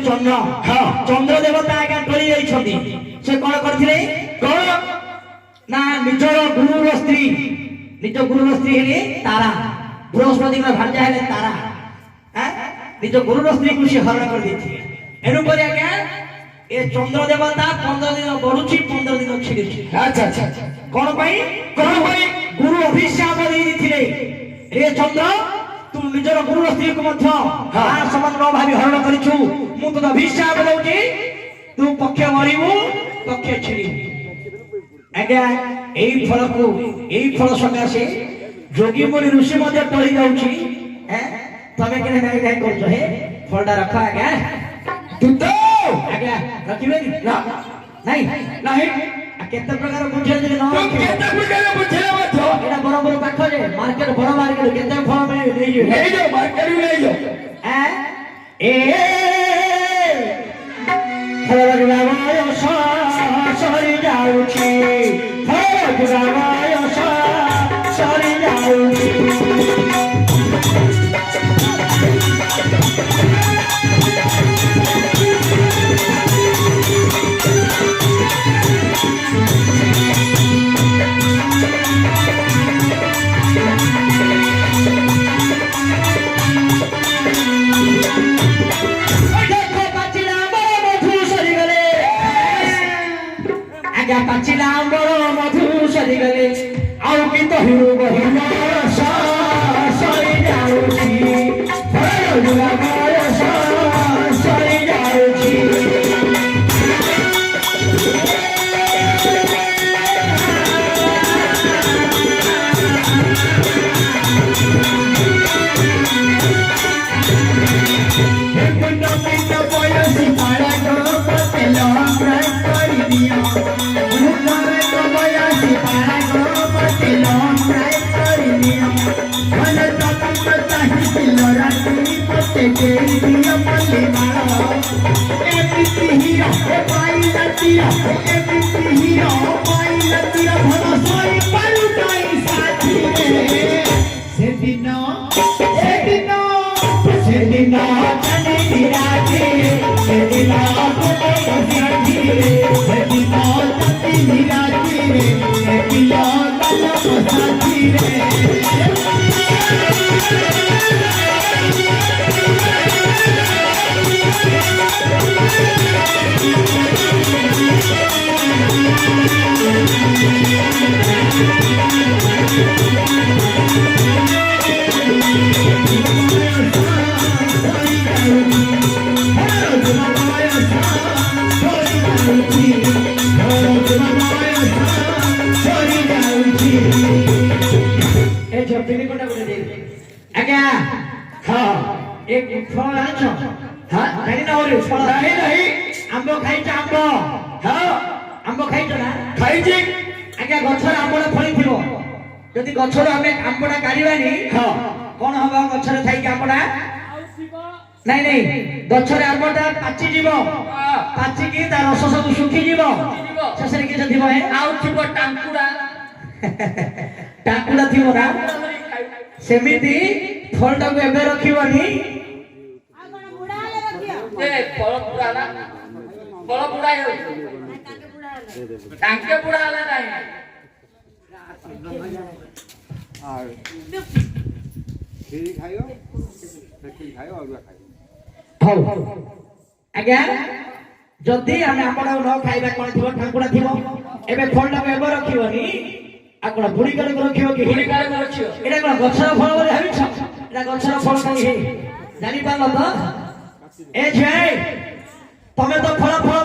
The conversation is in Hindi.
चंद्र चंद्र देवता आज्ञा टली जाइछथि से कोन करथिले कोन ना निजर गुरुर स्त्री निज गुरुर स्त्री हेले तारा बृहस्पति का भांजा हेले तारा निज गुरुर स्त्री को से हरण कर देथि एनु पर आज्ञा ए चंद्र देवता 15 दिन बढुछि 15 दिन छिड़िछि अच्छा अच्छा कोन पई गुरु अभिशाप दे दिथिले रे चंद्र तू निजर गुरु स्त्री को मध्य समान न भावी हरण करिछु मु तो अभिशाप दउची तू पक्ष मरिबु पक्ष छिड़ी आज्ञा एई फल सकाशे जोगी मुनि ऋषि मध्य टली जाउची तमे केने नाही नाही करछो हे फलडा रख आज्ञा तू तो आज्ञा रखिबे ना नहीं नहीं केते प्रकार बुझे जे न केते प्रकार बुझे मथो एटा बरोबर पाखो जे मार्केट बड़ मार्केट केते फल में नहीं जो मार्केट में नहीं जो ए फल रामाय सरी जाउची फल रामाय सरी जाउची पाचिला बड़ मधु सरी गले आउ की तो हिरो बहिना सरी जाउची फरजुला बयस सरी जाउची कुंड पिंड बयसी पाड़ा को पतेला करी दिया जदि गछर आमे आंबडा काढिबानी कोन हबा गछर थाई के आंबडा नहीं नहीं गछर आंबडा पाची जीवो पाची की ता रस सब सुखी जीवो ससरे के जदिबो हे आउ थिबो टांकुडा टांकुडा थिबो ना सेमिति फलटा को एबे रखिबनी आ कोन बुडाले रखियो ए फल बुडाला हो टांके बुडाला नाही और खीरी खाइयो खीरी खाइयो और खाइयो हो आज्ञा ଯଦି ଆମେ ଆପଣ ନ ଖାଇବା କଣ ଥିବ ଠାକୁରା ଥିବ ଏବେ ଫଳଟାକୁ ଏବେ ରଖିବନି ଆଉ କଣ ବୁଢୀ କାଳକୁ ରଖିବ କି ଏଇଟା କଣ ଗଛର ଫଳ ବୋଲି ଭାବିଛ ଏଇଟା ଗଛର ଫଳ କାହିଁ ଜାଣିପାରିଲ ତ ଏ ଝିଅ ତମେ ତ ଫଳ ଫଳ